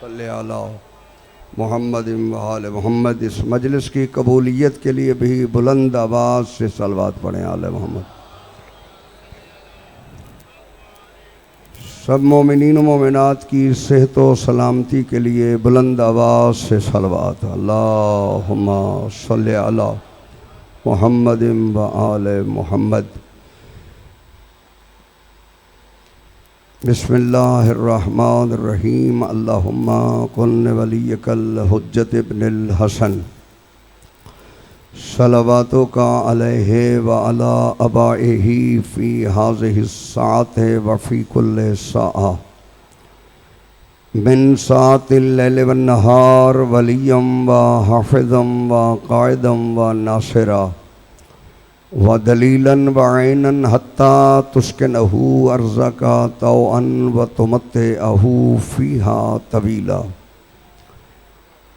सल्ले अला मोहम्मद व आले मोहम्मद। इस मजलिस की कबूलियत के लिए भी बुलंद आवाज़ से सलवात पढ़ें आले मोहम्मद। सब मोमिनीन व मोमिनात की सेहत व सलामती के लिए बुलंद आवाज़ से सलवात। अल्लाहुम्मा सल्ले अला मोहम्मद व आले मोहम्मद। बिस्मिल्लाहिर्रहमानिर्रहीम। अल्लाहुम्मा कुन वलियकल हुज्जत इब्नुल हसन सलवातु का अलैहि व अला अबाइही फ़ी हाज़िहि साअति व फ़ी कुल्लि साअ मिन साअतिल लैलि वन नहार वलियम व हाफ़िज़म व क़ाइदम व नासिरा व दलीलन व ऐनन हत्ता तुस्किनहु अर्ज़का तौअन व तुमत्तिअहु फ़ीहा तवीला।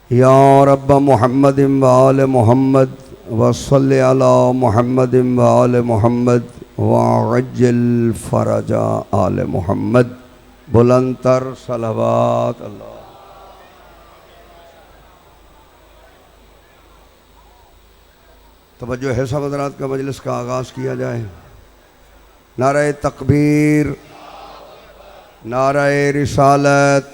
या रब्ब मुहम्मद व आले मोहम्मद व सल्लि अला मोहम्मद व आले मोहम्मद व अज्जिल फ़रजा आले मोहम्मद। बुलंदतर सलवात। अल्लाह तवज्जो है सब हज़रात का मजलिस का आगाज़ किया जाए। नारे तकबीर, नारे रिसालत,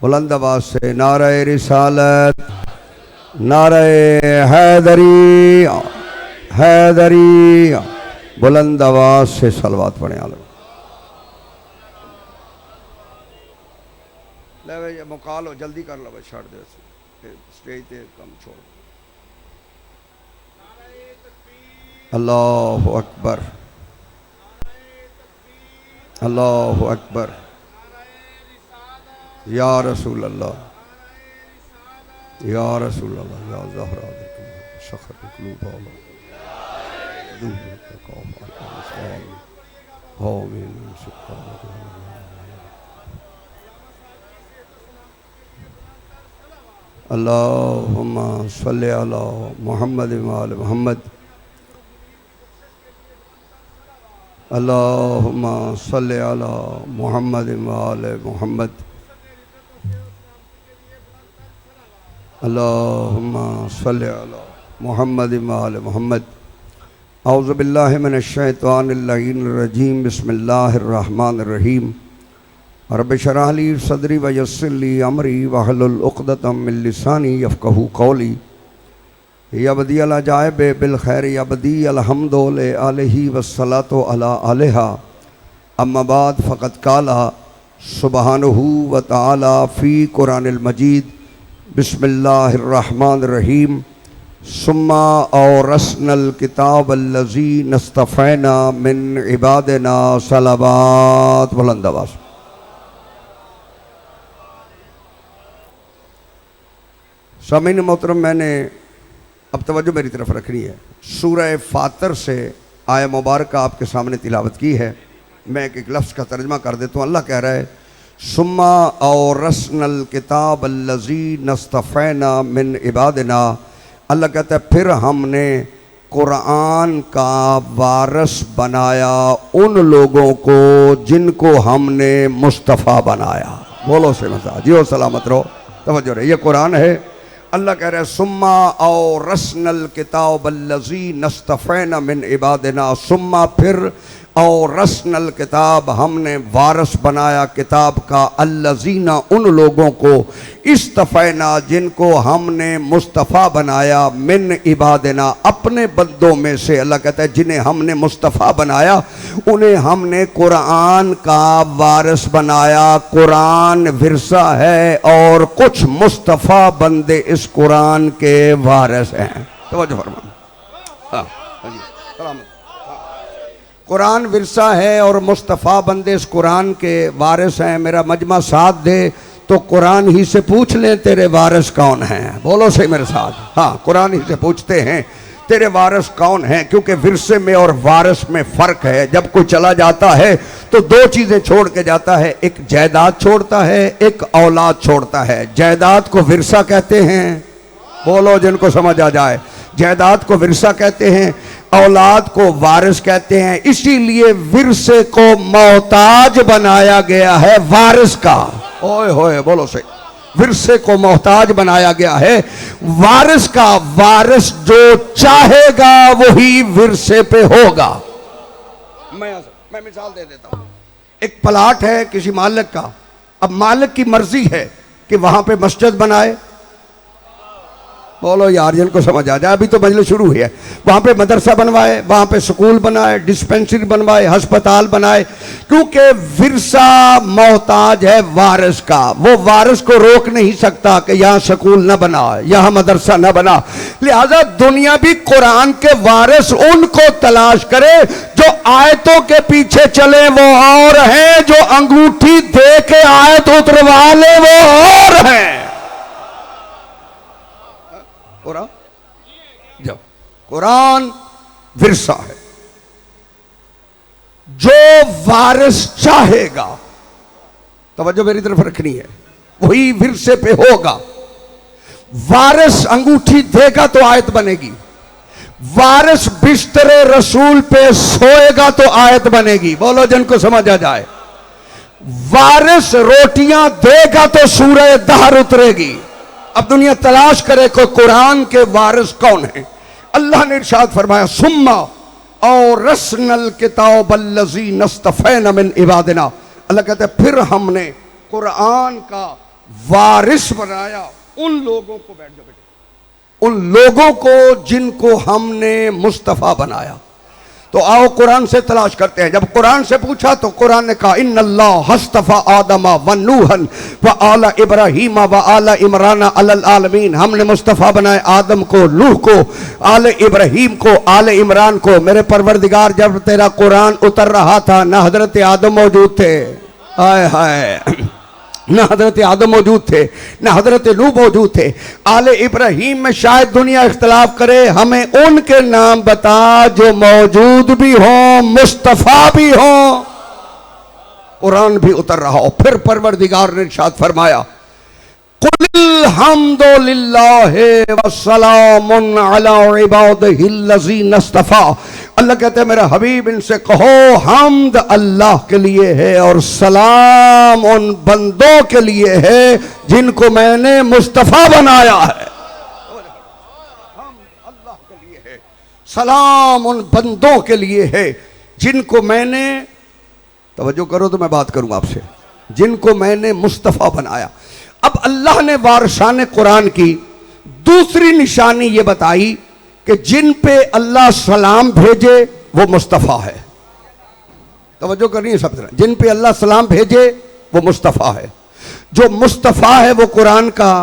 बुलंद आवाज़ से नारे रिसालत, नारे हैदरी, हैदरी। बुलंद आवाज़ से सलवात पढ़ें आलम। ले भाई मुकाल हो, जल्दी कर लो भाई, छाड़ दे स्टेज पे कम छोड़। अल्लाहु अकबर, अल्लाहु अकबर। या रसूल अल्लाह, या रसूल अल्लाह, या ज़हरा शखर क़ुलूब अल्लाहुम्मा सल्लि अला मोहम्मद व आले मोहम्मद। अल्लाहुम्मा सल्लि अला मोहम्मद व आले मोहम्मद। अल्लाहुम्मा सल्लि अला मोहम्मद व आले मोहम्मद। औज़ु बिल्लाहि मिनश शैतानिर रजीम। बिस्मिल्लाहिर रहमानिर रहीम। रब्बि शरह ली सदरी व यस्सिर ली अमरी वहलुल उक़दतम मिन लिसानी यफ़क़हू क़ौली। या बदी अल अजाइब बिल खैर या बदी अलहम्दु ले आलिही वस्सलातु अला आलिहा। अम्मा बाद फ़क़द क़ाला सुब्हानहू व तआला फ़ी कुरानिल मजीद। बिस्मिल्लाहिर्रहमानिर्रहीम। सुम्मा औरसनल किताब अल्लज़ी नस्तफ़ैना मिन इबादिना सलावात। बुलंद आवाज़। सामीन मोहतरम, मैंने अब तवज्जो मेरी तरफ रखनी है। सूरह फातर से आया मुबारक आपके सामने तिलावत की है। मैं एक लफ्ज़ का तर्जमा कर देता हूँ। अल्लाह कह रहा है सुम्मा औरसनल किताब अल्लज़ी नस्तफ़ैना मिन इबादिना। अल्लाह कहता है फिर हमने कुरान का वारिस बनाया उन लोगों को जिनको हमने मुस्तफ़ा बनाया। बोलो से मज़ा जियो सलामत रहो। तवज्जो रहे, ये कुरान है। अल्लाह कह रहा है सुम्मा औरसनल किताब अल्लज़ी नस्तफ़ैना मिन इबादिना। सुम्मा फिर औरसनल किताब हमने वारिस बनाया किताब का अल्लज़ीना उन लोगों को इस्तफ़ैना जिनको हमने मुस्तफ़ा बनाया मिन इबादिना अपने बंदों में से। अल्लाह कहता है जिन्हें हमने मुस्तफ़ा बनाया उन्हें हमने कुरान का वारिस बनाया। कुरान विरसा है और कुछ मुस्तफ़ा बंदे इस कुरान के वारिस हैं। तवज्जो फरमा। हाँ सलामत। कुरान विरसा है और मुस्तफ़ा बंदे इस कुरान के वारिस हैं। मेरा मजमा साथ दे तो कुरान ही से पूछ लें तेरे वारिस कौन हैं। बोलो से मेरे साथ। हाँ, कुरान ही से पूछते हैं तेरे वारिस कौन हैं, क्योंकि विरसे में और वारिस में फ़र्क है। जब कोई चला जाता है तो दो चीज़ें छोड़ के जाता है, एक जायदाद छोड़ता है, एक औलाद छोड़ता है। जायदाद को विरसा कहते हैं। बोलो जिनको समझ आ जाए। जायदाद को विरसा कहते हैं, औलाद को वारिस कहते हैं। इसीलिए विरसे को मोहताज बनाया गया है वारिस का। ओए होए बोलो सही। विरसे को मोहताज बनाया गया है। वारिस का वारिस जो चाहेगा वही विरसे पे होगा। मैं मिसाल दे देता हूं। एक प्लाट है किसी मालिक का। अब मालिक की मर्जी है कि वहां पे मस्जिद बनाए। बोलो यार जिनको समझ आ जाए, अभी तो मजलिस शुरू हुई है। वहां पे मदरसा बनवाए, वहां पे स्कूल बनाए, डिस्पेंसरी बनवाए, अस्पताल बनाए, क्योंकि विरसा मोहताज है वारिस का। वो वारिस को रोक नहीं सकता कि यहां स्कूल न बना, यहां मदरसा न बना। लिहाजा दुनिया भी कुरान के वारिस उनको तलाश करे जो आयतों के पीछे चले, वो और हैं। जो अंगूठी दे के आयत उतरवा ले, वो और हैं। जब कुरान विरसा है, जो वारिस चाहेगा, तवज्जो मेरी तरफ रखनी है, वही विरसे पे होगा। वारिस अंगूठी देगा तो आयत बनेगी। वारिस बिस्तरे रसूल पे सोएगा तो आयत बनेगी। बोलो जिनको समझ आ जाए। वारिस रोटियां देगा तो सूरह दहर उतरेगी। अब दुनिया तलाश करे को कुरान के वारिस कौन है। अल्लाह ने इरशाद फरमाया सुम्मा और रसनल किताब अल्लज़ी नस्तफ़ैना मिन इबादिना। अल्लाह कहते हैं फिर हमने कुरान का वारिस बनाया उन लोगों को, बैठ जाओ बेटे, उन लोगों को जिनको हमने मुस्तफ़ा बनाया। तो आओ कुरान से तलाश करते हैं। जब कुरान से पूछा तो कुरान ने कहा इन्नल्लाह हस्तफा आदमा व नूहन व आला इब्राहीम व आला इमरान अलल आलमीन। हमने मुस्तफ़ा बनाए आदम को, नूह को, आले इब्राहीम को, आले इमरान को। मेरे परवरदिगार जब तेरा कुरान उतर रहा था ना हजरत आदम मौजूद थे, हाय हाय, न हजरत आदम मौजूद थे, न हजरत नूह मौजूद थे। आले इब्राहीम में शायद दुनिया इख्तलाफ करे, हमें उनके नाम बता जो मौजूद भी हो, मुस्तफ़ा भी हो, कुरान भी उतर रहा हो। फिर परवरदिगार ने इरशाद फरमाया कुल हम्दो लिल्लाहि व सलामुन अला इबादिहिल्लज़ी नस्तफ़ा। अल्लाह कहते हैं मेरा हबीब इनसे कहो हम्द अल्लाह के लिए है और सलाम उन बंदों के लिए है जिनको मैंने मुस्तफ़ा बनाया है। हम्द अल्लाह के लिए है, सलाम उन बंदों के लिए है जिनको मैंने, तवज्जो करो तो मैं बात करूं आपसे, जिनको मैंने मुस्तफ़ा बनाया। अब अल्लाह ने वारिसान कुरान की दूसरी निशानी ये बताई कि जिन पे अल्लाह सलाम भेजे वो मुस्तफ़ा है। तवज्जो करनी है सब तरह। जिन पे अल्लाह सलाम भेजे वो मुस्तफ़ा है। जो मुस्तफ़ा है वो कुरान का,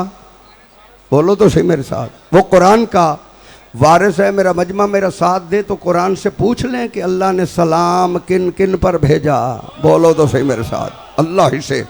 बोलो तो सही मेरे साथ, वो कुरान का वारिस है। मेरा मजमा मेरा साथ दे तो कुरान से पूछ लें कि अल्लाह ने सलाम किन किन पर भेजा। बोलो तो सही मेरे साथ, अल्लाह ही से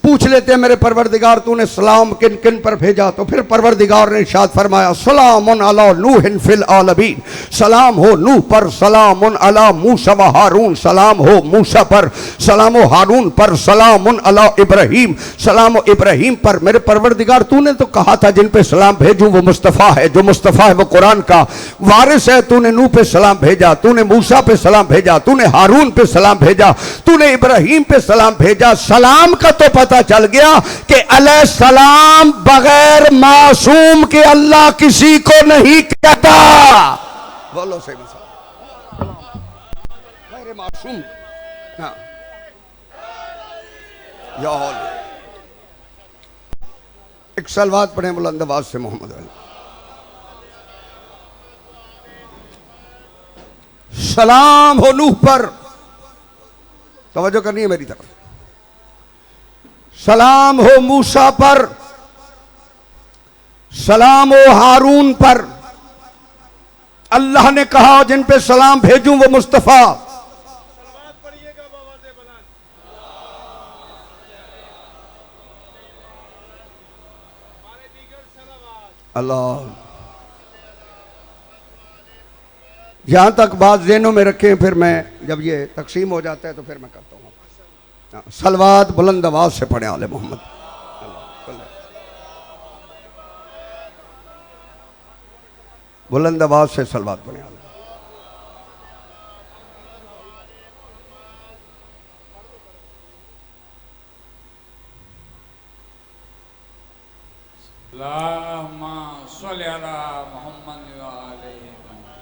पूछ लेते हैं मेरे परवरदिगार तूने सलाम किन किन पर भेजा। तो फिर परवरदिगार ने इरशाद फरमाया सलामुन अला नूहिन फिल आलमीन। सलाम हो नूह पर, सलामुन अला मूसा व हारून, सलाम हो मूसा पर, सलाम हो हारून पर, सलामुन अला इब्राहीम, सलाम हो इब्राहीम पर। मेरे परवरदिगार तूने तो कहा था जिन पे सलाम भेजूं वो मुस्तफ़ा है। जो मुस्तफ़ा है वो कुरान का वारिस है। तूने नूह पे सलाम भेजा, तूने मूसा पे सलाम भेजा, तूने हारून पे सलाम भेजा, तूने इब्राहीम पे सलाम भेजा। सलाम का तो पता चल गया कि अलैहि सलाम बगैर मासूम के अल्लाह किसी को नहीं कहता। बोलो सही बगैर मासूम। हाँ एक सलवात पढ़े बुलंद आवाज से मोहम्मद अली। सलाम हो नूह पर, तवज्जो करनी है मेरी तरफ। सलाम हो मूसा पर, सलाम हो हारून पर। अल्लाह ने कहा जिन पे सलाम भेजूं वो मुस्तफ़ा। अल्लाह यहां तक बात ज़हनों में रखें, फिर मैं जब ये तकसीम हो जाता है तो फिर मैं करता हूँ। सलवात बुलंद आवाज से पढ़े आले मोहम्मद। बुलंद आवाज से सलवात पढ़े आले। अल्लाहुम्मा सल्ली अला मुहम्मद व आले मुहम्मद।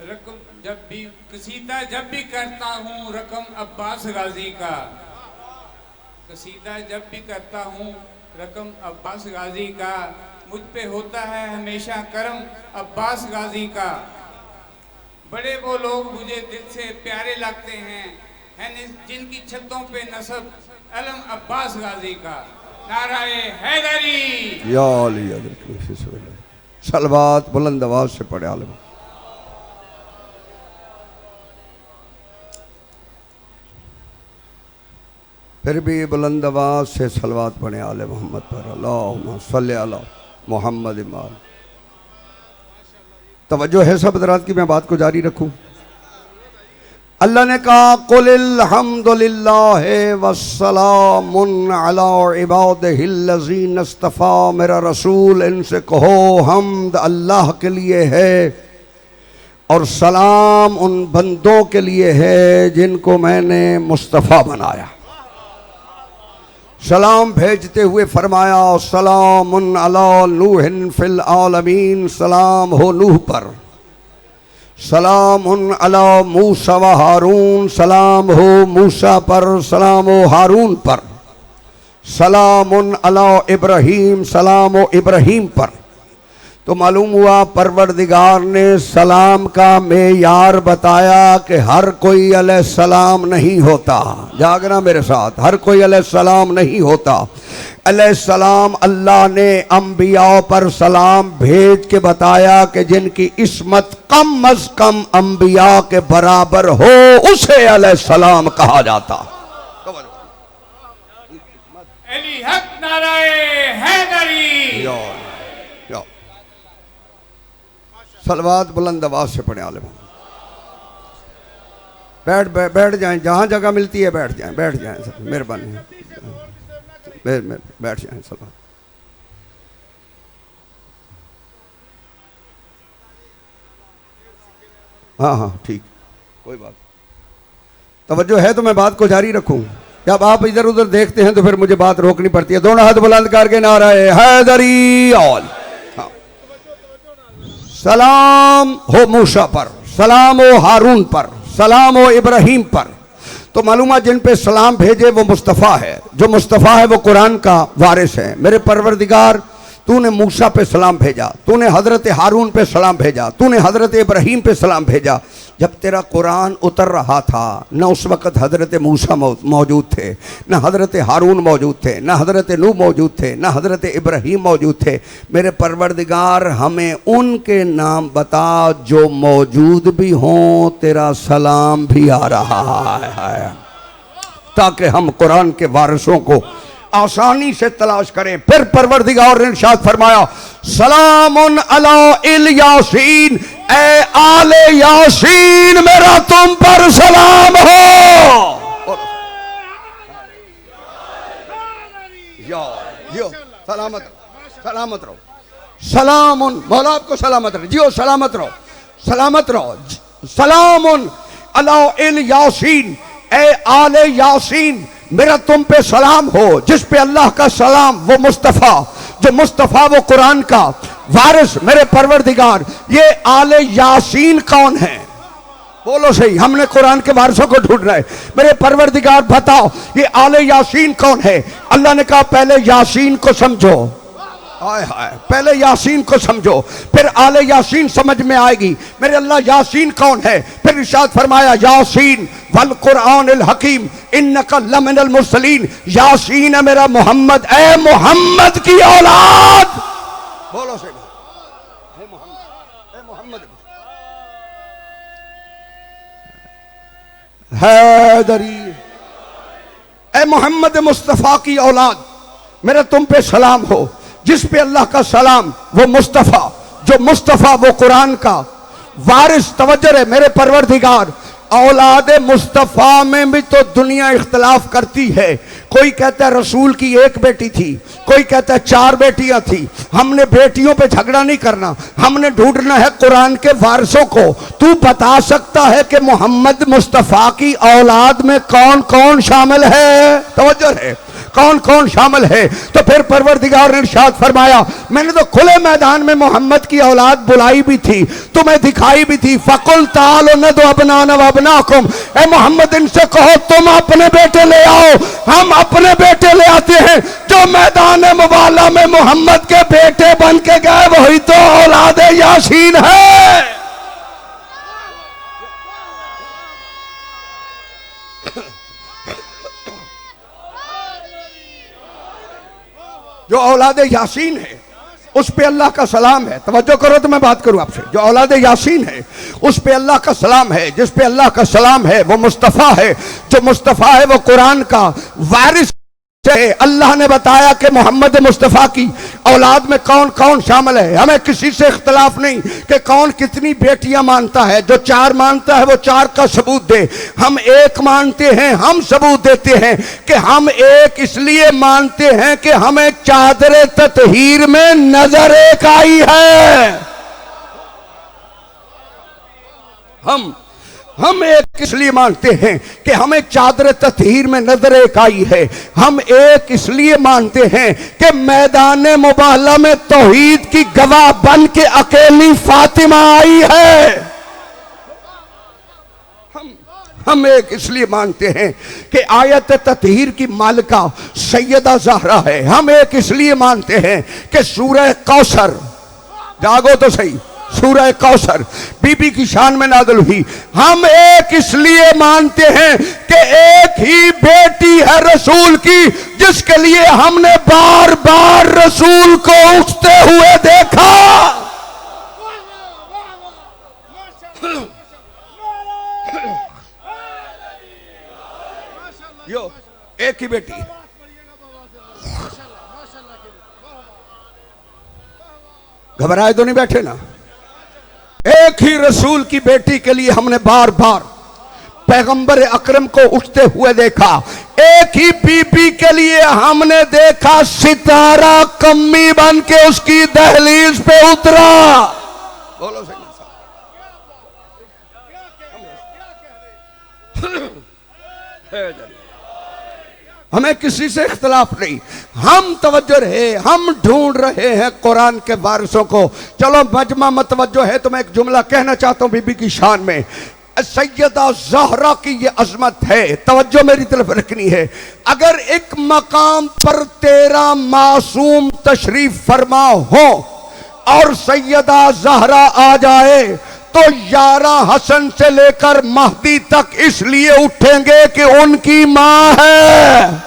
रकम जब भी कसीदा जब भी करता हूँ रकम अब्बास गाजी का, कसीदा जब भी करता हूँ रकम अब्बास गाजी का, मुझ पे होता है हमेशा करम अब्बास गाजी का। बड़े वो लोग मुझे दिल से प्यारे लगते हैं जिनकी छतों पे नसब अलम अब्बास गाजी का। नाराए हैदरी। सलवात बुलंद आवाज से पढ़े आलम। फिर भी बुलंद आवाज से सलवात पढ़े आले मोहम्मद पर। अल्लाहुम्मा सल्ली अला मोहम्मद इमाम। तवज्जो है सब हज़रात की, मैं बात को जारी रखूं। अल्लाह ने कहा कुलिल हम्दुलिल्लाहि वस्सलामुन अला इबादिहिल्लज़ीना इस्तफ़ा। मेरा रसूल इनसे कहो हम्द अल्लाह के लिए है और सलाम उन बंदों के लिए है जिनको मैंने मुस्तफ़ा बनाया। सलाम भेजते हुए फरमाया सलामुन अला नूहिन फिल आलमीन। सलाम हो नूह पर। सलामुन अला मूसा व हारून। सलाम हो मूसा पर। सलाम हो हारून पर। सलामुन अला इब्राहीम। सलाम हो इब्राहीम पर। तो मालूम हुआ परवरदिगार ने सलाम का मेयार बताया कि हर कोई अलैहिस्सलाम नहीं होता। जागना मेरे साथ, हर कोई अलैहिस्सलाम नहीं होता। अलैहिस्सलाम अल्लाह ने अंबिया पर सलाम भेज के बताया कि जिनकी इस्मत कम अज कम अंबिया के बराबर हो उसे अलैहिस्सलाम कहा जाता। अली हक नाराए हैदरी। सलवात बुलंद आवाज से पढ़े आलम। बैठ जाएं, जहां जगह मिलती है बैठ जाएं, बैठ जाएं सब, मेहरबानी बैठ जाएं सब। हाँ हाँ ठीक, कोई बात। तवज्जो है तो मैं बात को जारी रखूं। जब आप इधर उधर देखते हैं तो फिर मुझे बात रोकनी पड़ती है। दोनों हाथ बुलंद करके नाराए हैदरी ऑल। सलाम हो मूसा पर। सलाम हो हारून पर। सलाम हो इब्राहीम पर। तो मालूम जिन पे सलाम भेजे वो मुस्तफ़ा है। जो मुस्तफ़ा है वो कुरान का वारिस है। मेरे परवरदिगार तूने मूसा पे सलाम भेजा, तूने हज़रत हारून पे सलाम भेजा, तूने हज़रत इब्राहीम पे सलाम भेजा। जब तेरा कुरान उतर रहा था न उस वक़्त हज़रत मूसा मौजूद थे, न हज़रत हारून मौजूद थे, न हज़रत नूह मौजूद थे, न हज़रत इब्राहीम मौजूद थे। मेरे परवरदिगार हमें उनके नाम बता जो मौजूद भी हों, तेरा सलाम भी आ रहा है, ताकि हम कुरान के वारिसों को आसानी से तलाश करें। फिर परवरदिगार ने इरशाद फरमाया सलामुन अला इल यासीन। ए आले यासीन मेरा तुम पर सलाम हो। जियो सलामत सलामत रहो। सलामुन मौला आपको सलामत रहो। जियो सलामत रहो, सलामत रहो। सलामुन अला इल यासीन। ए आले यासीन मेरा तुम पे सलाम हो। जिस पे अल्लाह का सलाम वो मुस्तफ़ा, जो मुस्तफ़ा वो कुरान का वारिस। मेरे परवरदिगार ये आले यासीन कौन है? बोलो सही, हमने कुरान के वारिसों को ढूंढना है। मेरे परवरदिगार बताओ ये आले यासीन कौन है? अल्लाह ने कहा पहले यासीन को समझो। हाय हाय, पहले यासीन को समझो फिर आले यासीन समझ में आएगी। मेरे अल्लाह यासीन कौन है? फिर इरशाद फरमाया यासीन वल कुरानिल हकीम इन्नका लमिनल मुरसलीन। यासीन है मेरा मोहम्मद, ए मोहम्मद की औलाद। बोलो से मोहम्मद हैदरी, ए मोहम्मद मुस्तफ़ा की औलाद मेरा तुम पे सलाम हो। जिस पे अल्लाह का सलाम वो मुस्तफ़ा, जो मुस्तफ़ा वो कुरान का वारिस। तवज्जो है मेरे परवरदिगार, औलाद मुस्तफ़ा में भी तो दुनिया इख्तलाफ करती है। कोई कहता है रसूल की एक बेटी थी, कोई कहता है 4 बेटियां थी। हमने बेटियों पे झगड़ा नहीं करना, हमने ढूंढना है कुरान के वारिसों को। तू बता सकता है कि मोहम्मद मुस्तफ़ा की औलाद में कौन कौन शामिल है? तवज्जो है, कौन कौन शामिल है? तो फिर परवरदिगार ने इरशाद फरमाया, मैंने तो खुले मैदान में मोहम्मद की औलाद बुलाई भी थी, तुम्हें दिखाई भी थी। फकुल तालो न दो अबनाना व अबनाकुम, ए मोहम्मद इनसे कहो तुम अपने बेटे ले आओ, हम अपने बेटे ले आते हैं। जो मैदान मुबाला में मोहम्मद के बेटे बन के गए वही तो औलाद यासीन है। जो औलाद यासीन है उस पे अल्लाह का सलाम है। तवज्जो करो तो मैं बात करूं आपसे। जो औलाद यासीन है उस पे अल्लाह का सलाम है। जिस पे अल्लाह का सलाम है वो मुस्तफ़ा है। जो मुस्तफ़ा है वो कुरान का वारिस है। अल्लाह ने बताया कि मोहम्मद मुस्तफ़ा की औलाद में कौन कौन शामिल है। हमें किसी से इख्तलाफ नहीं कि कौन कितनी बेटियां मानता है। जो 4 मानता है वो 4 का सबूत दे। हम 1 मानते हैं, हम सबूत देते हैं कि हम 1 इसलिए मानते हैं कि हमें चादर ततहीर में नजर एक आई है। हम 1 इसलिए मानते हैं कि हमें चादर ततहीर में नजर एक आई है। हम 1 इसलिए मानते हैं कि मैदान मुबाला में तौहीद की गवाह बन के अकेली फातिमा आई है। हम 1 इसलिए मानते हैं कि आयत ततहीर की मालिका सैयदा ज़हरा है। हम 1 इसलिए मानते हैं कि सूरह कौसर, जागो तो सही, सूरह कौसर बीबी की शान में नाज़िल हुई। हम 1 इसलिए मानते हैं कि एक ही बेटी है रसूल की, जिसके लिए हमने बार बार रसूल को उठते हुए देखा। यो एक ही बेटी, घबराए तो नहीं बैठे ना। एक ही रसूल की बेटी के लिए हमने बार बार पैगंबर अकरम को उठते हुए देखा। एक ही बीबी के लिए हमने देखा सितारा कम्मी बन के उसकी दहलीज पे उतरा। बोलो सही हमें किसी से इख्तलाफ नहीं। हम तवज्जो रहे, हम ढूंढ रहे हैं कुरान के वारिसों को। चलो मजमा मतवज्जो है तो मैं एक जुमला कहना चाहता हूं बीबी की शान में। सैयदा ज़हरा की ये अजमत है, तवज्जो मेरी तरफ रखनी है। अगर एक मकाम पर तेरा मासूम तशरीफ फरमा हो और सैयदा ज़हरा आ जाए तो 11 हसन से लेकर महदी तक इसलिए उठेंगे कि उनकी मां है।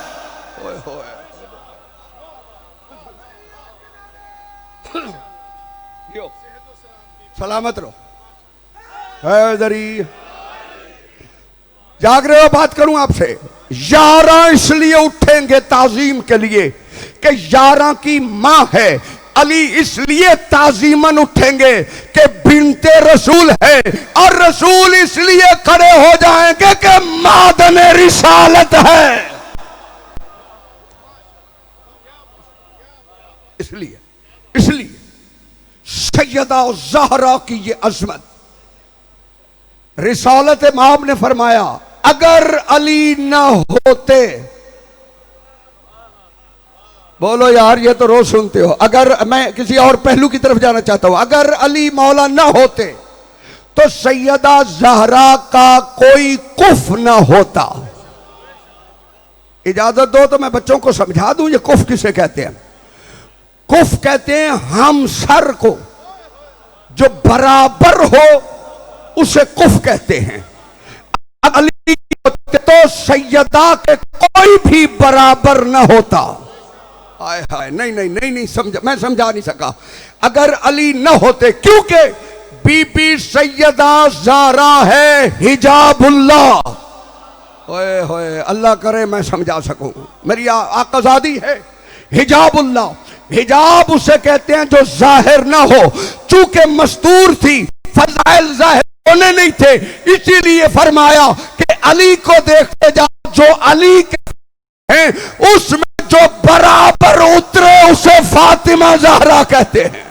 सलामत रहो, जाग रहे हो? बात करूं आपसे। 11 इसलिए उठेंगे ताजीम के लिए कि 11 की मां है। अली इसलिए ताजीमन उठेंगे कि बिनते रसूल है, और रसूल इसलिए खड़े हो जाएंगे कि मादन रिसालत है। इसलिए सैयदा ज़हरा की ये अजमत। रिसालत इमाम ने फरमाया अगर अली ना होते, बोलो यार ये तो रोज सुनते हो। अगर मैं किसी और पहलू की तरफ जाना चाहता हूं, अगर अली मौला ना होते तो सैयदा ज़हरा का कोई कुफ ना होता। इजाजत दो तो मैं बच्चों को समझा दूं ये कुफ किसे कहते हैं। कुफ कहते हैं हम सर को, जो बराबर हो उसे कुफ कहते हैं। अली होते तो सैयदा के कोई भी बराबर ना होता। हाय हाय, नहीं समझा, मैं समझा नहीं सका। अगर अली न होते, क्योंकि बीबी सैयदा ज़हरा है हिजाबुल्लाह। ओए होए, अल्लाह करे मैं समझा सकूं। मेरी आकाज़ादी है हिजाबुल्लाह। हिजाब उसे कहते हैं जो जाहिर ना हो। चूंकि मस्तूर थी, फज़ाइल जाहिर होने नहीं थे, इसीलिए फरमाया कि अली को देखते जाओ, जो अली के हैं, उसमें जो बराबर उतरे उसे फातिमा ज़हरा कहते हैं।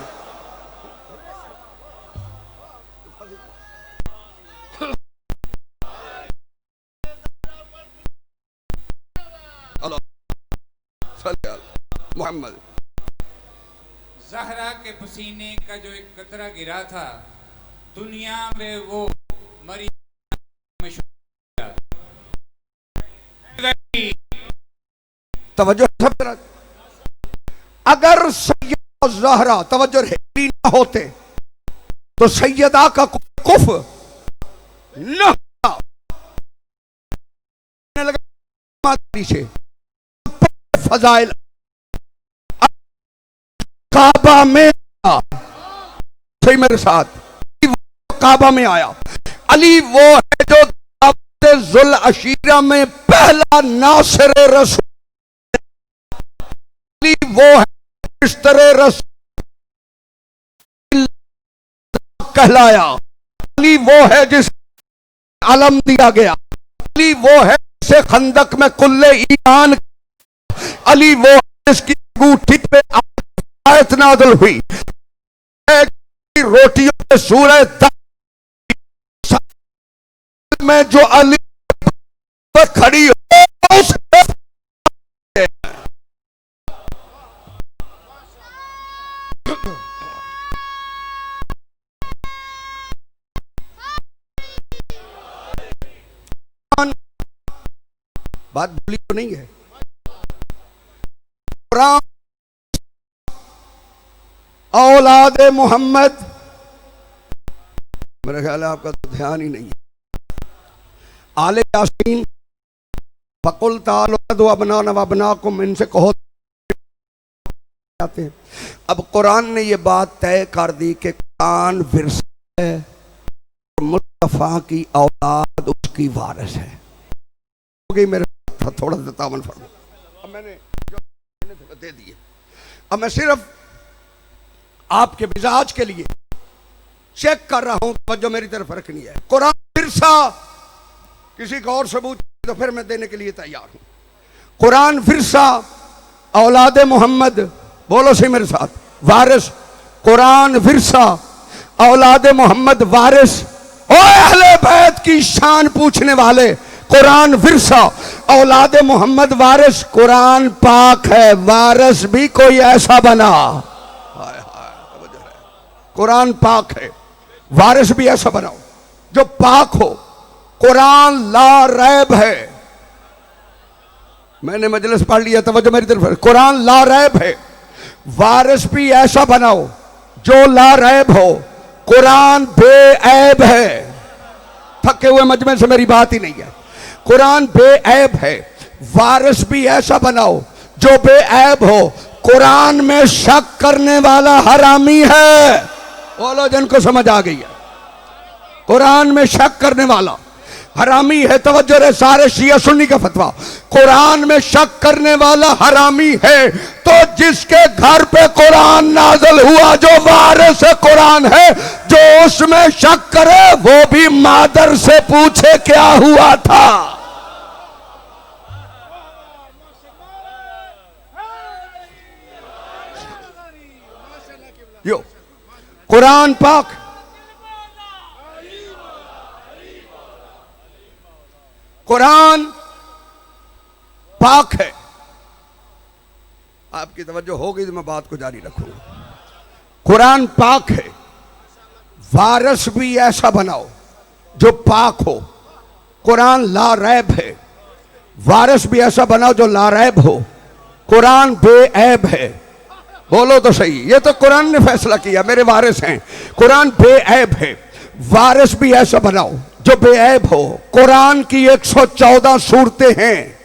मोहम्मद ज़हरा के पसीने का जो एक कतरा गिरा था, दुनिया में वो मरियम मशहूर। तवज्जो सब तरह, अगर सैयदा ज़हरा तवज्जो है ना होते तो सैयदा का कुफ न से फजाइल काबा में सही मेरे साथ काबा में आया। अली वो है जो जुल अशीरा में पहला नासिर रसूल, अली वो है बिस्तर रसूल कहलाया, अली वो है जिस आलम दिया गया, अली वो है जिसे खंदक में कुल्ले ईमान, अली वो है जिसकी अंगूठी पे आयत नाज़िल हुई, रोटियों पे सूरह में जो अली पर खड़ी हो बात भूली तो नहीं है। कुरान औलाद मोहम्मद, मेरा ख्याल है आपका तो ध्यान ही नहीं है। आले यासीन फकुल तालो अबना नवबना को इनसे कहो जाते हैं। अब कुरान ने ये बात तय कर दी कि कुरान विरसा है, मुस्तफा की औलाद उसकी वारिस है। हो गई मेरे थोड़ा सा तावन फरमा, अब मैंने जो दे दिए, अब मैं सिर्फ आपके मिजाज के लिए चेक कर रहा हूं, जो मेरी तरफ रखनी है। कुरान विरसा, किसी का और सबूत तो फिर मैं देने के लिए तैयार हूं। कुरान विरसा औलाद मोहम्मद, बोलो सही मेरे साथ, वारिस। कुरान विरसा औलाद मोहम्मद वारिस। ओ अहले बैत की शान पूछने वाले, कुरान विरसा औलाद मोहम्मद वारिस। कुरान पाक है, वारिस भी कोई ऐसा बना, कुरान पाक है, वारिस भी ऐसा बनाओ जो पाक हो। कुरान ला रैब है, मैंने मजलिस पढ़ लिया, तवज्जो मेरी तरफ। कुरान ला रैब है, वारिस भी ऐसा बनाओ जो ला रैब हो। कुरान बेऐब है, थके हुए मजमे से मेरी बात ही नहीं है। कुरान बेऐब है, वारिस भी ऐसा बनाओ जो बेऐब हो। कुरान में शक करने वाला हरामी है, बोलो जिनको समझ आ गई है। कुरान में शक करने वाला हरामी है। तवज्जो रे सारे शिया सुन्नी का फतवा, कुरान में शक करने वाला हरामी है। तो जिसके घर पे कुरान नाज़िल हुआ, जो वारिस कुरान है, जो उसमें शक करे वो भी मादर से पूछे क्या हुआ था। यो कुरान पाक, कुरान पाक है। आपकी तवज्जो हो गई तो मैं बात को जारी रखूंगा। कुरान पाक है, वारिस भी ऐसा बनाओ जो पाक हो। कुरान ला रैब है, वारिस भी ऐसा बनाओ जो ला रैब हो। कुरान बेऐब है, बोलो तो सही, ये तो कुरान ने फैसला किया, मेरे वारिस हैं। कुरान बेऐब है, वारिस भी ऐसा बनाओ जो बेऐब हो। कुरान की 114 सूरतें हैं,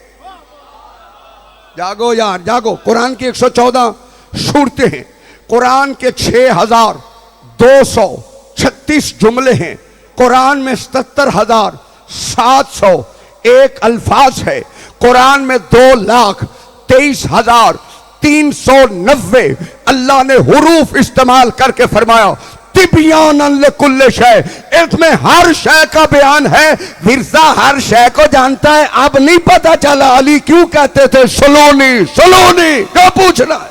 जागो यार जागो, कुरान की 114 सूरतें हैं। कुरान के 6236 जुमले हैं। कुरान में 77,701 अल्फाज है। कुरान में 2,23,390 अल्लाह ने हुरूफ इस्तेमाल करके फरमाया तिबियानन लिकुल्ल शै, इसमें हर शय का बयान है। मिर्जा हर शय को जानता है, अब नहीं पता चला अली क्यों कहते थे सलोनी सलोनी, क्या पूछना है?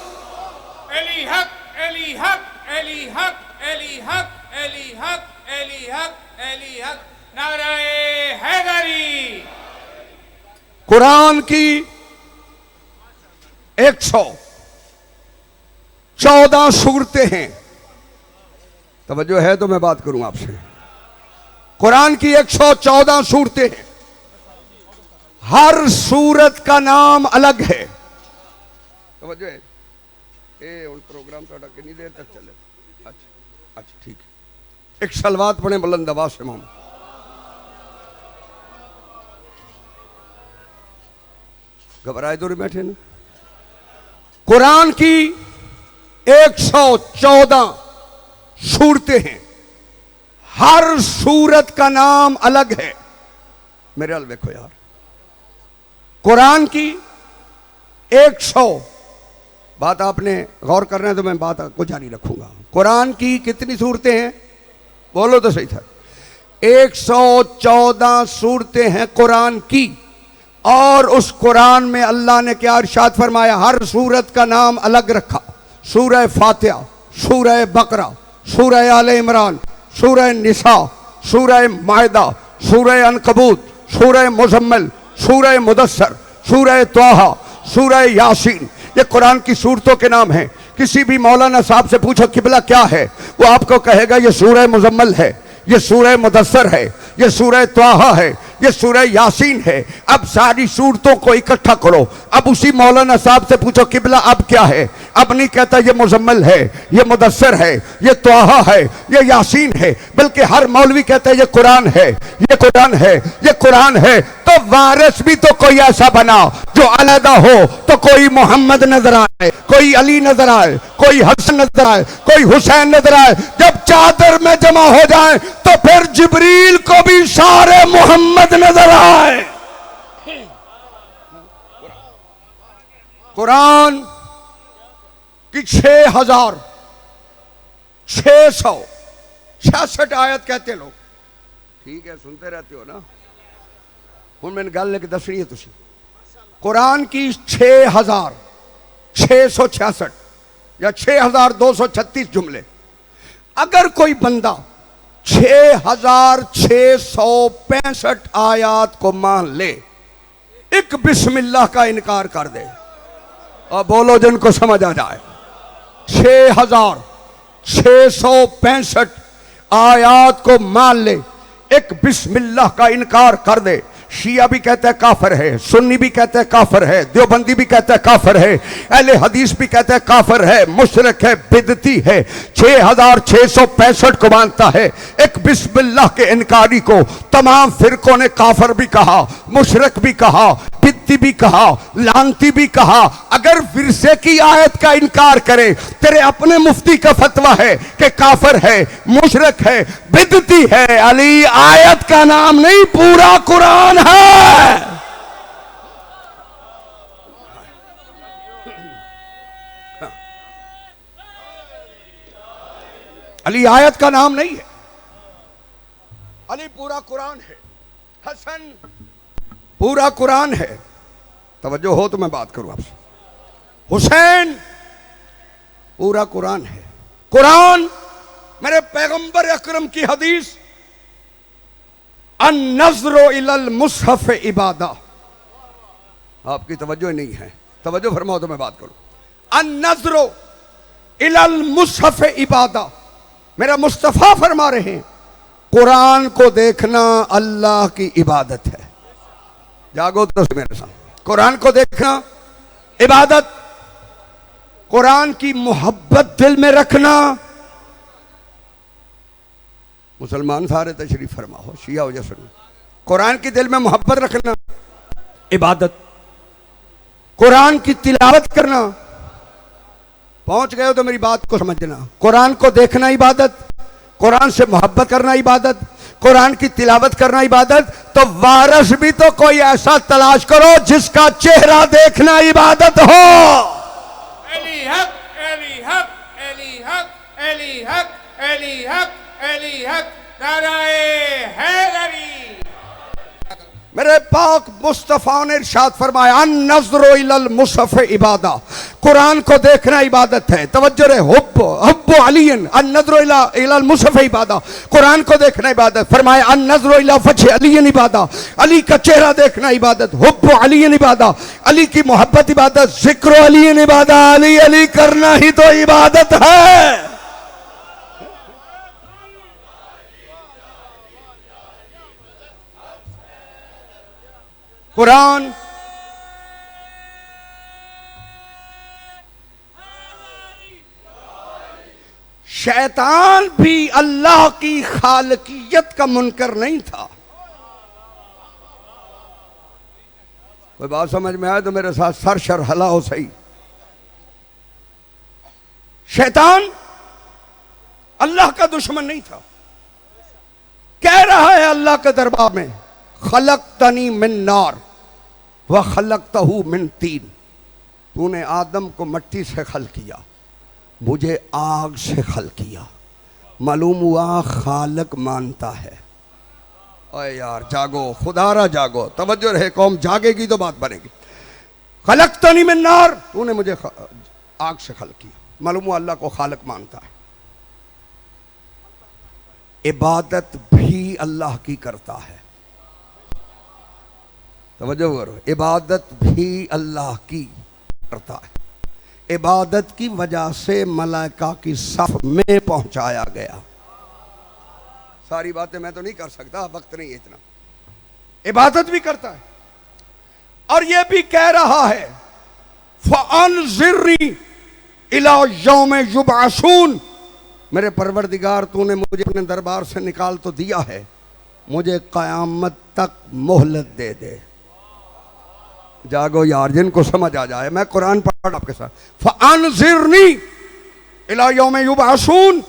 एली हक एली हक एली हक एली हक एली हक एली हक एली हक, नाराए हैदरी। कुरान की 114 सूरतें हैं। तवज्जो है तो मैं बात करूं आपसे। कुरान की 114 सूरतें हैं, हर सूरत का नाम अलग है। तवज्जो है। ए उन प्रोग्राम का कितनी देर तक चले? अच्छा अच्छा ठीक है। एक सलवात पढ़े बुलंद आवाज से मोहम्मद। घबराए दूर बैठे ना। कुरान की 114 सूरतें हैं, हर सूरत का नाम अलग है। मेरे हाल देखो यार, कुरान की 100 बात आपने गौर करना है तो मैं बात को जारी रखूंगा। कुरान की कितनी सूरतें हैं? बोलो तो सही था। 114 सूरतें हैं कुरान की, और उस कुरान में अल्लाह ने क्या इरशाद फरमाया? हर सूरत का नाम अलग रखा। सूरह फातिहा, सूरह बकरा, सूरह आले इमरान, सूरह निसा, सूरह मायदा, सूरह अनकबूत, सूरह मुजम्मिल, सूरह मुदस्सर, सूरह त्वाहा, सूरह यासीन। ये कुरान की सूरतों के नाम हैं। किसी भी मौलाना साहब से पूछो किबला क्या है, वो आपको कहेगा ये सूरह मुजम्मिल है, ये सूरह मुदस्सर है, ये सूरह त्वाहा है, ये सूरह यासीन है। अब सारी सूरतों को इकट्ठा करो। अब उसी मौलाना साहब से पूछो किबला अब क्या है, अब नहीं कहता ये मुजम्मिल है, ये मुदस्सर है, ये त्वाहा है, ये यासीन है, बल्कि हर मौलवी कहता है ये कुरान है, ये कुरान है, ये कुरान है। तो वारिस भी तो कोई ऐसा बना जो अलहदा हो, तो कोई मोहम्मद नजर आए, कोई अली नजर आए, कोई हसन नजर आए, कोई हुसैन नजर आए। जब चादर में जमा हो जाए तो फिर जिब्रील को भी सारे मोहम्मद नजर आए। कुरान की 6666 आयत कहते लोग। ठीक है, सुनते रहते हो ना। हूं मैंने गल लेके दसनी है तुसी। कुरान की 6666 या 6236 जुमले। अगर कोई बंदा 6665 आयात को मान ले, एक बिस्मिल्लाह का इनकार कर दे, और बोलो जिनको समझ आ जाए, 6665 आयात को मान ले, एक बिस्मिल्लाह का इनकार कर दे, शिया भी कहता है काफिर है, सुन्नी भी कहता है काफिर है, देवबंदी भी कहता है काफिर है, अहले हदीस भी कहता है काफिर है, मुशरिक है, बिदती है। 6665 को मानता है। एक बिस्मिल्लाह के इनकारी को तमाम फिरकों ने काफिर भी कहा, मुशरिक भी कहा, बिदती भी कहा, लानती भी कहा। अगर विरसे की आयत का इनकार करे, तेरे अपने मुफ्ती का फतवा है कि काफिर है, मुशरिक है, बिदती है। अली आयत का नाम नहीं, पूरा कुरान है। अली आयत का नाम नहीं है, अली पूरा कुरान है। हसन पूरा कुरान है। तवज्जो हो तो मैं बात करूं आपसे। हुसैन पूरा कुरान है। कुरान मेरे पैगंबर अकरम की हदीस, अन-नज़्रु इलल मुसहफ़ इबादा। आपकी तवज्जो नहीं है, तवज्जो फरमाओ तो मैं बात करूं। अन-नज़्रु इलल मुसहफ़ इबादा। मेरा मुस्तफ़ा फरमा रहे हैं, कुरान को देखना अल्लाह की इबादत है। जागो तो मेरे साथ। कुरान को देखना इबादत, कुरान की मोहब्बत दिल में रखना। मुसलमान सारे तशरीफ फरमा हो, शिया हो जैसे, कुरान की दिल में मोहब्बत रखना इबादत। कुरान की तिलावत करना। पहुंच गए हो तो मेरी बात को समझना। कुरान को देखना इबादत, कुरान से मोहब्बत करना इबादत, कुरान की तिलावत करना इबादत। तो वारिस भी तो कोई ऐसा तलाश करो जिसका चेहरा देखना इबादत हो। एली हक एली हक एली हक एली हक अली हक नाराए हैदरी। मेरे पाक मुस्तफ़ा ने इरशाद फरमाया अन नज़्रो इलल मुसफ़ इबादा, कुरान को देखना इबादत है। तवज्जो रे, हुब्बु अलीन अन नज़्रो इलल मुसफ़ इबादा, कुरान को देखना इबादत। फरमाया अन नज़्रो इला फजह अलीन इबादा, अली का चेहरा देखना इबादत। हुब्बु अलीन इबादा, अली की मोहब्बत इबादत। ज़िक्र अलीन इबादा, अली अली करना ही तो इबादत है। कुरान शैतान भी अल्लाह की खालकियत का मुनकर नहीं था। कोई बात समझ में आए तो मेरे साथ सर हलाओ सही। शैतान अल्लाह का दुश्मन नहीं था। कह रहा है अल्लाह के दरबार में खलक़तनी मिन नार व खलक़तहू मिन तीन, तूने आदम को मिट्टी से खल किया, मुझे आग से खल किया। मालूम हुआ खालक मानता है। ओए यार जागो, खुदारा जागो, तवज्जो रहे कौम, जागेगी तो बात बनेगी। खलक़तनी मिन नार, तूने मुझे आग से खल किया। मालूम हुआ अल्लाह को खालक मानता है। इबादत भी अल्लाह की करता है। तवज्जो करो, इबादत भी अल्लाह की करता है। इबादत की वजह से मलाइका की सफ में पहुंचाया गया। सारी बातें मैं तो नहीं कर सकता, वक्त नहीं है इतना। इबादत भी करता है और यह भी कह रहा है फ़अनज़िरनी इला यौम युबअसून, मेरे परवरदिगार तूने मुझे अपने दरबार से निकाल तो दिया है, मुझे क़यामत तक मोहलत दे दे। जागो यार, जिनको समझ आ जाए। मैं कुरान पढ़ आपके साथ। फ़अनज़िरनी इला यौम युबअसून,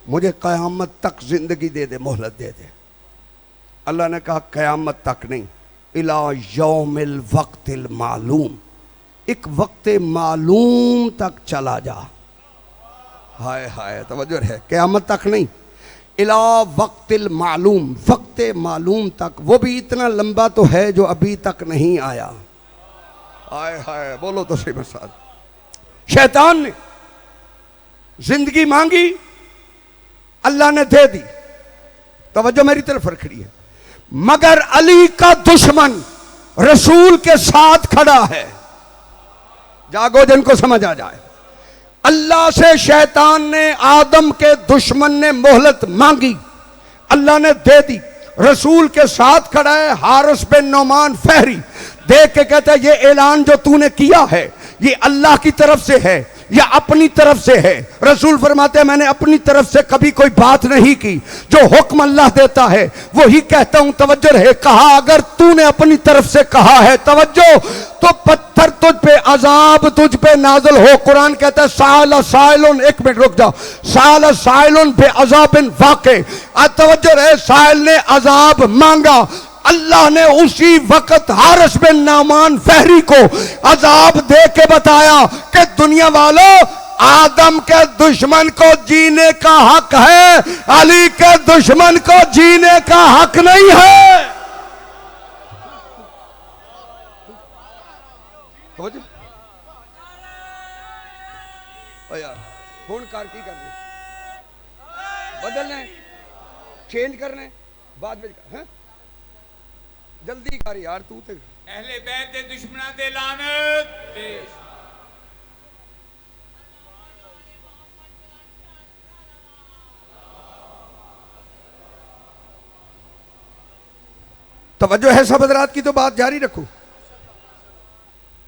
मुझे क़यामत तक जिंदगी दे दे, मोहलत दे दे। अल्लाह ने कहा क़यामत तक नहीं, इला यौमिल वक्तिल मालूम, एक वक्त मालूम तक चला जा। हाय हाय, तवज्जो है, क़यामत तक नहीं, इला वक्तिल मालूम, वक्त मालूम तक। वो भी इतना लंबा तो है जो अभी तक नहीं आया। हाय हाय, बोलो तो सही मसाद। शैतान ने जिंदगी मांगी, अल्लाह ने दे दी। तवज्जो मेरी तरफ रखनी है। मगर अली का दुश्मन रसूल के साथ खड़ा है। जागो, जिनको समझ आ जाए। अल्लाह से शैतान ने, आदम के दुश्मन ने मोहलत मांगी, अल्लाह ने दे दी। रसूल के साथ खड़ा है हारिस बिन नौमान फहरी, देख के कहता है ये ऐलान जो तूने किया है ये अल्लाह की तरफ से है या अपनी तरफ से है। रसूल फरमाते हैं मैंने अपनी तरफ से कभी कोई बात नहीं की, जो हुक्म अल्लाह देता है वही कहता हूं। तवज्जो रहे, कहा अगर तूने अपनी तरफ से कहा है, तवज्जो, तो पत्थर तुझ पे, अजाब तुझ पे नाज़िल हो। कुरान कहता है साल साइलुन, एक मिनट रुक जाओ, साल साइलुन बे अजाबिन वाक़े। तवज्जो रहे, साइल ने अजाब मांगा, अल्लाह ने उसी वक्त हारिस बिन नौमान फहरी को अजाब दे के बताया कि दुनिया वालों, आदम के दुश्मन को जीने का हक है, अली के दुश्मन को जीने का हक नहीं है। यार फोन कार की करने, बदलने, चेंज करने, बाद में है? जल्दी कर यार, तू ते अहले बैत दे दुश्मनां ते लानत। तवज्जो है सब हज़रात की, तो बात जारी रखूं।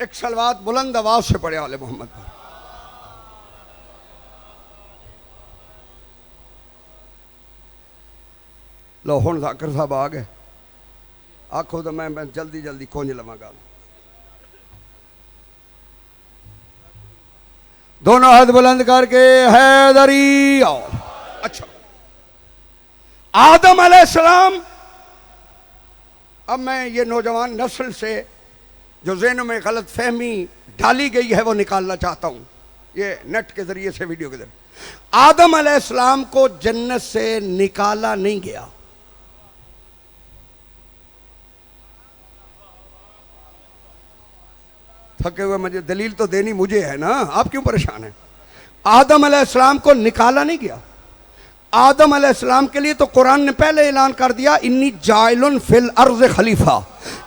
एक सलवात बुलंद आवाज से पढ़े आले मोहम्मद पर। लो हुण ज़ाकिर साहब आ गए, आखो तो मैं जल्दी जल्दी खोज लवांगा। दोनों हाथ बुलंद करके हैदरी आओ। अच्छा, आदम अलैहिस्सलाम, अब मैं ये नौजवान नस्ल से जो ज़हनों में गलत फहमी डाली गई है वो निकालना चाहता हूँ, ये नेट के जरिए से, वीडियो के जरिए। आदम अलैहिस्सलाम को जन्नत से निकाला नहीं गया। थके हुए, मुझे दलील तो देनी मुझे है ना, आप क्यों परेशान हैं? आदम अलैहिस्सलाम को निकाला नहीं गया। आदम अलैहिस्सलाम के लिए तो कुरान ने पहले ऐलान कर दिया, इन्नी जाइलुन फिल अर्ज़ खलीफा,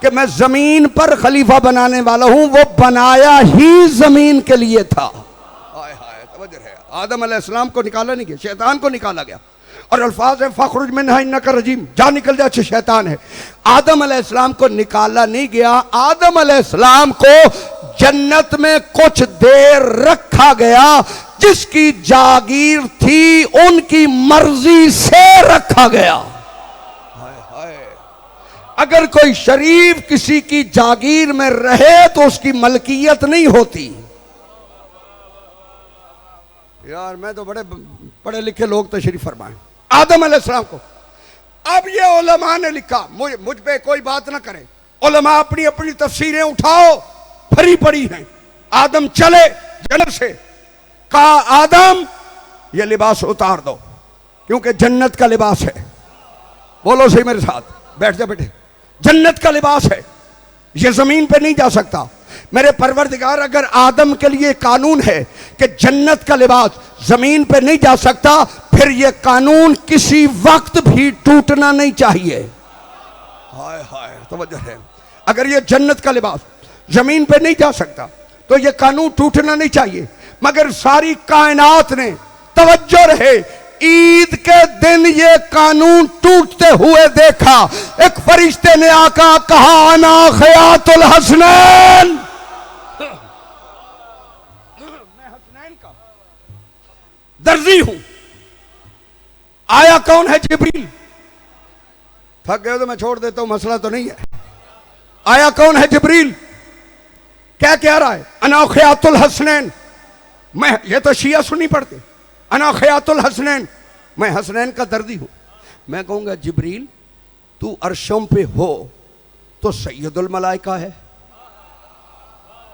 कि मैं जमीन पर खलीफा बनाने वाला हूं। वो बनाया ही जमीन के लिए था। हाय हाय, तवज्जो है। आदम अलैहिस्सलाम को निकाला नहीं गया, शैतान को निकाला गया। और अल्फाज है फखरुज मिन्हा इन्नका रजीम, जा निकल जा, शैतान है। आदम अलैहिस्सलाम को निकाला नहीं गया। आदम अलैहिस्सलाम को जन्नत में कुछ देर रखा गया, जिसकी जागीर थी उनकी मर्जी से रखा गया। हाय हाय, अगर कोई शरीफ किसी की जागीर में रहे तो उसकी मलकियत नहीं होती। यार मैं तो बड़े पढ़े लिखे लोग तशरीफ फरमाएं। आदम अलैहिस्सलाम को, अब ये उलमा ने लिखा, मुझ पे कोई बात ना करे। उलमा अपनी अपनी तफसीरें उठाओ, भरी पड़ी हैं। आदम चले जन्नत से, कहा आदम ये लिबास उतार दो, क्योंकि जन्नत का लिबास है। बोलो सही मेरे साथ, बैठ जा बेटे, जन्नत का लिबास है, ये जमीन पे नहीं जा सकता। मेरे परवरदिगार, अगर आदम के लिए कानून है कि जन्नत का लिबास जमीन पे नहीं जा सकता, फिर यह कानून किसी वक्त भी टूटना नहीं चाहिए। हाय हाय, तवज्जो है। अगर यह जन्नत का लिबास जमीन पे नहीं जा सकता तो यह कानून टूटना नहीं चाहिए। मगर सारी कायनात ने, तवज्जो रहे, ईद के दिन ये कानून टूटते हुए देखा। एक फरिश्ते ने आका कहा, अना खयातुल हसनैन, मैं हसनैन का दर्जी हूं। आया कौन है? जिब्रील। थक गए तो मैं छोड़ देता हूं, मसला तो नहीं है। आया कौन है? जिब्रील। क्या कह रहा है? अना खयातुल हसनैन, मैं, ये तो शिया सुन्नी पढ़ते, अना खयातुल हसनैन, मैं हसनैन का दर्दी हूं। मैं कहूंगा जिब्रील तू अर्शों पे हो तो सैयदुल मलाइका है।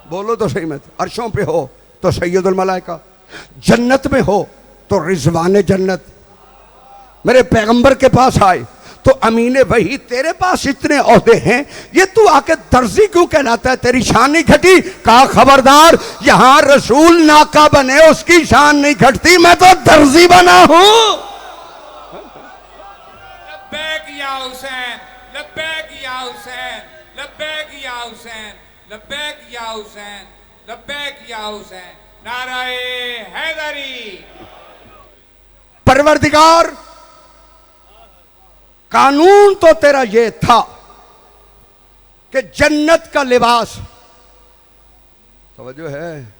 बोलो तो सही मत, अर्शों पे हो तो सैयदुल मलाइका, जन्नत में हो तो रिजवान जन्नत। मेरे पैगंबर के पास आए तो अमीने वही, तेरे पास इतने ओहदे हैं, ये तू आके दर्जी क्यों कहलाता है? तेरी शान नहीं घटी? कहा खबरदार, यहां रसूल नाका बने उसकी शान नहीं घटती, मैं तो दर्जी बना हूं। लब्बैक या हुसैन, लब्बैक या हुसैन, लब्बैक या हुसैन, लब्बैक या हुसैन, लब्बैक या हुसैन, नाराए हैदरी। परवरदिगार, कानून तो तेरा ये था कि जन्नत का लिबास, समझो है,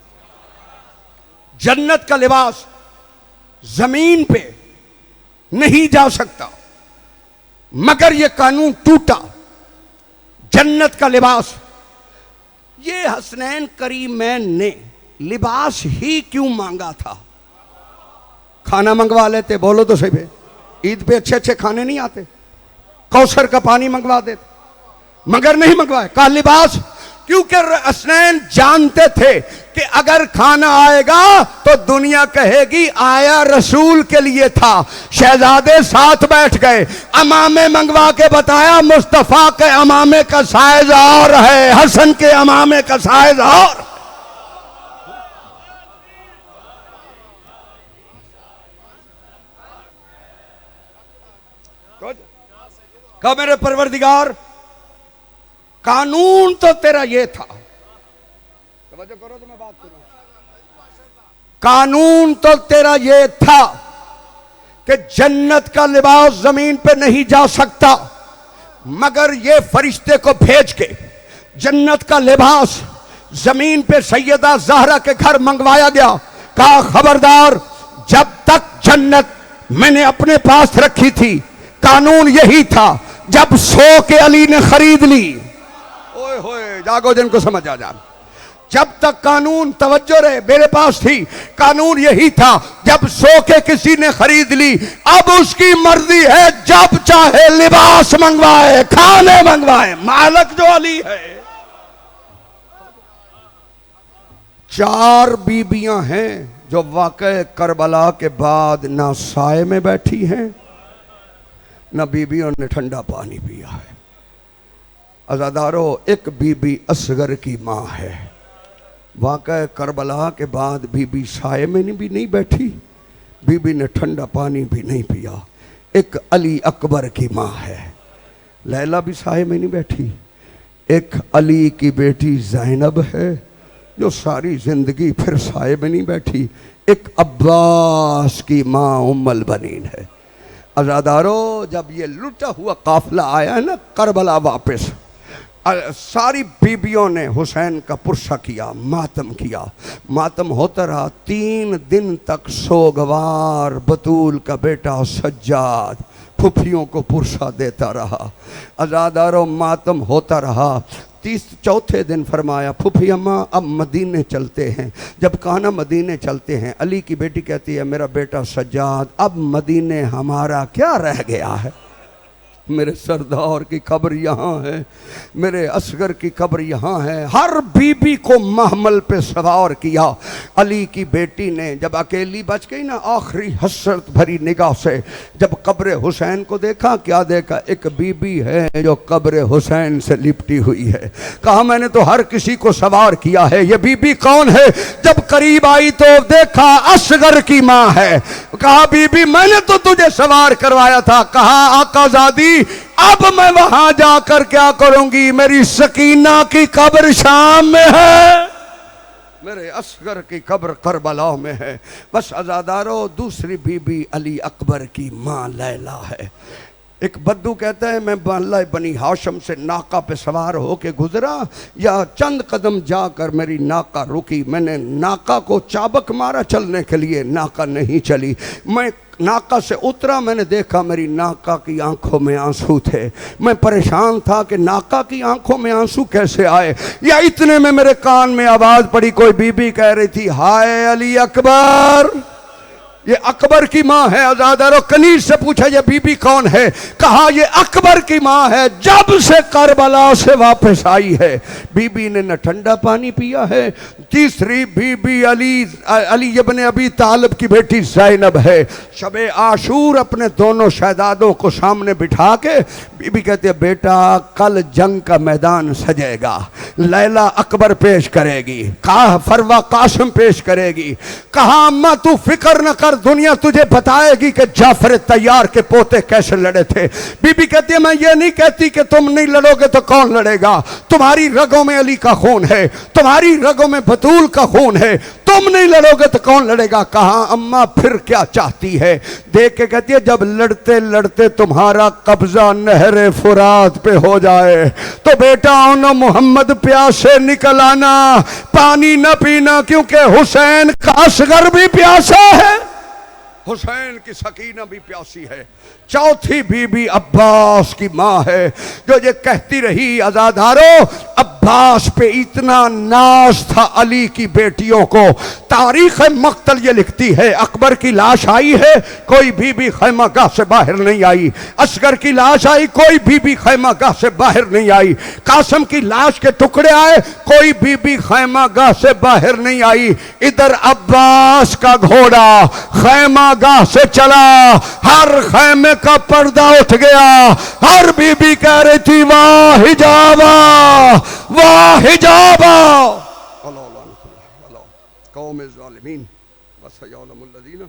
जन्नत का लिबास जमीन पे नहीं जा सकता। मगर ये कानून टूटा। जन्नत का लिबास, ये हसनैन करीमैन ने लिबास ही क्यों मांगा था? खाना मंगवा लेते, बोलो तो सही भाई, ईद पे अच्छे अच्छे खाने नहीं आते, कौसर का पानी मंगवा देते, मगर नहीं मंगवाए। कहा लिबास, क्योंकि हसनैन जानते थे कि अगर खाना आएगा तो दुनिया कहेगी आया रसूल के लिए था। शहजादे साथ बैठ गए, अमामे मंगवा के बताया, मुस्तफा के अमामे का साइज और है, हसन के अमामे का साइज और। कहा मेरे परवरदिगार, कानून तो तेरा ये था, तवज्जो करो तो मैं बात करूं, कानून तो तेरा ये था कि जन्नत का लिबास जमीन पे नहीं जा सकता। मगर ये फरिश्ते को भेज के जन्नत का लिबास जमीन पे सैयदा ज़हरा के घर मंगवाया गया। कहा खबरदार, जब तक जन्नत मैंने अपने पास रखी थी, कानून यही था, जब सो के अली ने खरीद ली, ओए होए जागो जिनको समझ आ जा, जब तक कानून, तवज्जो रहे, मेरे पास थी, कानून यही था, जब सो के किसी ने खरीद ली, अब उसकी मर्जी है, जब चाहे लिबास मंगवाए, खाने मंगवाए, मालिक जो अली है। 4 बीबियां हैं जो वाक़े करबला के बाद ना साए में बैठी हैं ना बीबियों ने ठंडा पानी पिया है। अज़ादारो, एक बीबी असगर की माँ है। वाक़े करबला के बाद बीबी साए में भी नहीं बैठी, बीबी ने ठंडा पानी भी नहीं पिया। एक अली अकबर की माँ है, लैला भी साए में नहीं बैठी। एक अली की बेटी ज़ैनब है जो सारी ज़िंदगी फिर साए में नहीं बैठी। एक अब्बास की माँ उम्मुल बनीन है। अज़ादारो, जब ये लुटा हुआ काफिला आया है ना करबला वापस, सारी बीबियों ने हुसैन का पुरसा किया, मातम किया। मातम होता रहा 3 दिन तक। सोगवार बतूल का बेटा सज्जाद फुफियों को पुरसा देता रहा। अज़ादारो, मातम होता रहा। 34 दिन फरमाया, फुफी अम्मा अब मदीने चलते हैं। जब कहा ना मदीने चलते हैं, अली की बेटी कहती है, मेरा बेटा सज्जाद, अब मदीने हमारा क्या रह गया है? मेरे सरदार की कब्र यहाँ है, मेरे असगर की कब्र यहाँ है। हर बीबी को महमल पे सवार किया। अली की बेटी ने जब अकेली बच गई ना, आखिरी हसरत भरी निगाह से जब कब्र हुसैन को देखा, क्या देखा? एक बीबी है जो कब्र हुसैन से लिपटी हुई है। कहा, मैंने तो हर किसी को सवार किया है, ये बीबी कौन है? जब करीब आई तो देखा असगर की माँ है। कहा, बीबी मैंने तो तुझे सवार करवाया था। कहा, आकाज़ादी अब मैं वहां जाकर क्या करूंगी? मेरी सकीना की कब्र शाम में है, मेरे असगर की कब्र करबला में है। बस अज़ादारो, दूसरी बीबी अली अकबर की माँ लैला है। एक बद्दू कहता है, मैं बाला बनी हाशम से नाका पे सवार होके गुजरा, या चंद कदम जाकर मेरी नाका रुकी। मैंने नाका को चाबक मारा चलने के लिए, नाका नहीं चली। मैं नाका से उतरा, मैंने देखा मेरी नाका की आंखों में आंसू थे। मैं परेशान था कि नाका की आंखों में आंसू कैसे आए। या इतने में मेरे कान में आवाज़ पड़ी, कोई बीबी कह रही थी, हाय अली अकबर। ये अकबर की माँ है। अज़ादारो, कनीज से पूछा, ये बीबी कौन है? कहा, ये अकबर की माँ है, जब से करबला से वापस आई है। बीबी ने न ठंडा पानी पिया है। तीसरी बीबी अली इब्न अबी तालिब की बेटी ज़ैनब है। शबे आशूर अपने दोनों शहजादों को सामने बिठा के बीबी कहती है, बेटा कल जंग का मैदान सजेगा, लैला अकबर पेश करेगी, कहा फरवा कासिम पेश करेगी। कहा, अम्मा तू फिक्र न कर, दुनिया तुझे बताएगी कि जाफर तैयार के पोते कैसे लड़े थे। बीबी कहती है, मैं ये नहीं कहती कि तुम नहीं लड़ोगे तो कौन लड़ेगा? तुम्हारी रगों में अली का खून है, तुम्हारी रगों में बतूल का खून है, तुम नहीं लड़ोगे तो कौन लड़ेगा? कहा, अम्मा फिर क्या चाहती है? देख के कहती है, जब लड़ते लड़ते तुम्हारा कब्जा नहरे फुरात पे हो जाए तो बेटा आना मोहम्मद प्यासे निकल आना, पानी न पीना, क्योंकि हुसैन का असगर भी प्यासा है, हुसैन की सकीना भी प्यासी है। चौथी बीबी अब्बास की माँ है, जो ये कहती रही, अज़ादारो, अब्बास पे इतना नाज था अली की बेटियों को। तारीख मक्तल ये लिखती है, अकबर की लाश आई है, कोई बीबी खैमागाह से बाहर नहीं आई। असगर की लाश आई, कोई बीबी खैमागाह से बाहर नहीं आई। कासिम की लाश के टुकड़े आए, कोई बीबी खैमागाह से बाहर नहीं आई। इधर अब्बास का घोड़ा खैमागाह से चला, हर खैमे का पर्दा उठ गया। हर बीबी कह रही थी, वाह हिजाबा, वाह हिजाबा। कौम ज़ालिमीन वसयअलमुल्लज़ीना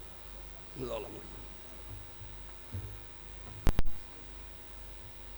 ज़लमू।